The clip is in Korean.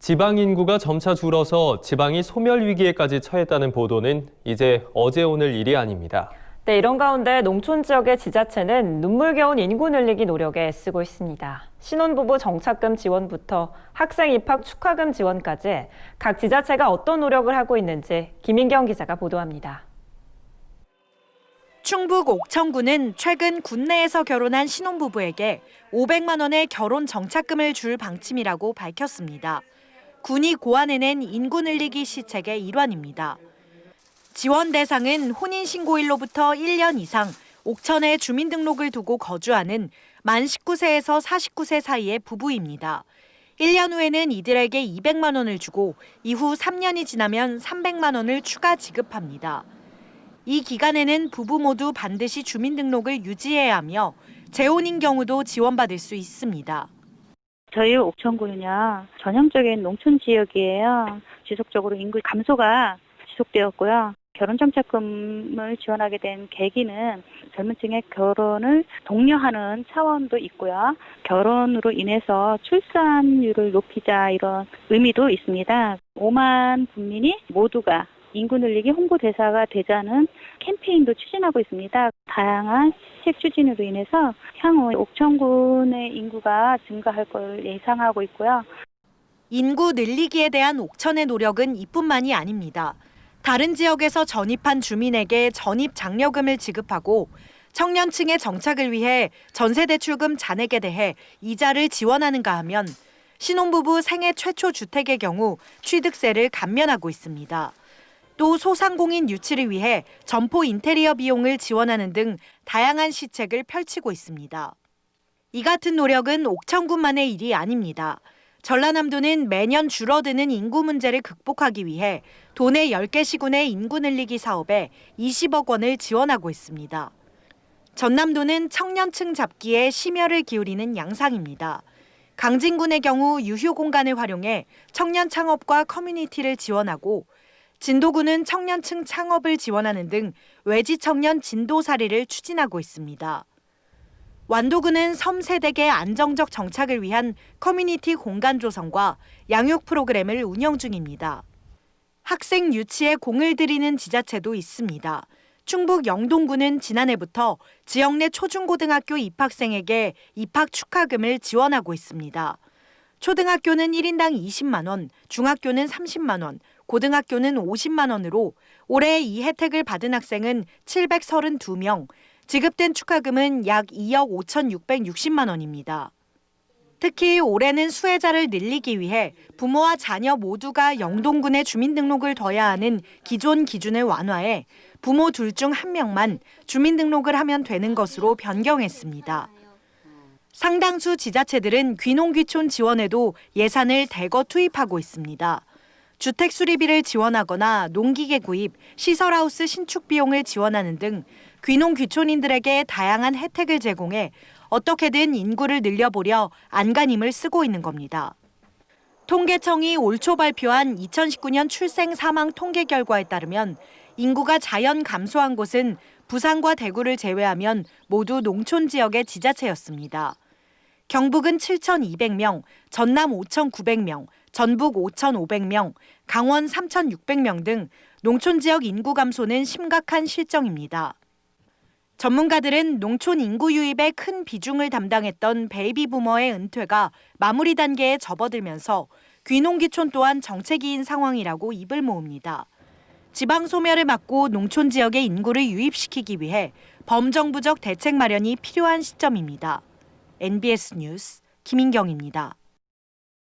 지방 인구가 점차 줄어서 지방이 소멸 위기에까지 처했다는 보도는 이제 어제 오늘 일이 아닙니다. 네, 이런 가운데 농촌 지역의 지자체는 눈물겨운 인구 늘리기 노력에 애쓰고 있습니다. 신혼부부 정착금 지원부터 학생 입학 축하금 지원까지 각 지자체가 어떤 노력을 하고 있는지 김인경 기자가 보도합니다. 충북 옥천군은 최근 군내에서 결혼한 신혼부부에게 500만 원의 결혼 정착금을 줄 방침이라고 밝혔습니다. 군이 고안해낸 인구 늘리기 시책의 일환입니다. 지원 대상은 혼인신고일로부터 1년 이상 옥천에 주민등록을 두고 거주하는 만 19세에서 49세 사이의 부부입니다. 1년 후에는 이들에게 200만 원을 주고 이후 3년이 지나면 300만 원을 추가 지급합니다. 이 기간에는 부부 모두 반드시 주민등록을 유지해야 하며 재혼인 경우도 지원받을 수 있습니다. 저희 옥천군은요, 전형적인 농촌 지역이에요. 지속적으로 인구 감소가 지속되었고요. 결혼정착금을 지원하게 된 계기는 젊은 층의 결혼을 독려하는 차원도 있고요. 결혼으로 인해서 출산율을 높이자 이런 의미도 있습니다. 5만 국민이 모두가 인구 늘리기 홍보 대사가 되자는 캠페인도 추진하고 있습니다. 다양한 시책 추진으로 인해서 향후 옥천군의 인구가 증가할 걸 예상하고 있고요. 인구 늘리기에 대한 옥천의 노력은 이뿐만이 아닙니다. 다른 지역에서 전입한 주민에게 전입 장려금을 지급하고 청년층의 정착을 위해 전세대출금 잔액에 대해 이자를 지원하는가 하면 신혼부부 생애 최초 주택의 경우 취득세를 감면하고 있습니다. 또 소상공인 유치를 위해 점포 인테리어 비용을 지원하는 등 다양한 시책을 펼치고 있습니다. 이 같은 노력은 옥천군만의 일이 아닙니다. 전라남도는 매년 줄어드는 인구 문제를 극복하기 위해 도내 10개 시군의 인구 늘리기 사업에 20억 원을 지원하고 있습니다. 전남도는 청년층 잡기에 심혈을 기울이는 양상입니다. 강진군의 경우 유휴 공간을 활용해 청년 창업과 커뮤니티를 지원하고 진도군은 청년층 창업을 지원하는 등 외지 청년 진도살이를 추진하고 있습니다. 완도군은 섬 세대계 안정적 정착을 위한 커뮤니티 공간 조성과 양육 프로그램을 운영 중입니다. 학생 유치에 공을 들이는 지자체도 있습니다. 충북 영동군은 지난해부터 지역 내 초중고등학교 입학생에게 입학 축하금을 지원하고 있습니다. 초등학교는 1인당 20만 원, 중학교는 30만 원, 고등학교는 50만 원으로 올해 이 혜택을 받은 학생은 732명, 지급된 축하금은 약 2억 5,660만 원입니다. 특히 올해는 수혜자를 늘리기 위해 부모와 자녀 모두가 영동군에 주민등록을 둬야 하는 기존 기준을 완화해 부모 둘 중 한 명만 주민등록을 하면 되는 것으로 변경했습니다. 상당수 지자체들은 귀농귀촌 지원에도 예산을 대거 투입하고 있습니다. 주택 수리비를 지원하거나 농기계 구입, 시설하우스 신축 비용을 지원하는 등 귀농귀촌인들에게 다양한 혜택을 제공해 어떻게든 인구를 늘려보려 안간힘을 쓰고 있는 겁니다. 통계청이 올 초 발표한 2019년 출생 사망 통계 결과에 따르면 인구가 자연 감소한 곳은 부산과 대구를 제외하면 모두 농촌 지역의 지자체였습니다. 경북은 7,200명, 전남 5,900명, 전북 5,500명, 강원 3,600명 등 농촌 지역 인구 감소는 심각한 실정입니다. 전문가들은 농촌 인구 유입에 큰 비중을 담당했던 베이비 부머의 은퇴가 마무리 단계에 접어들면서 귀농귀촌 또한 정체기인 상황이라고 입을 모읍니다. 지방 소멸을 막고 농촌 지역의 인구를 유입시키기 위해 범정부적 대책 마련이 필요한 시점입니다. NBS 뉴스 김인경입니다.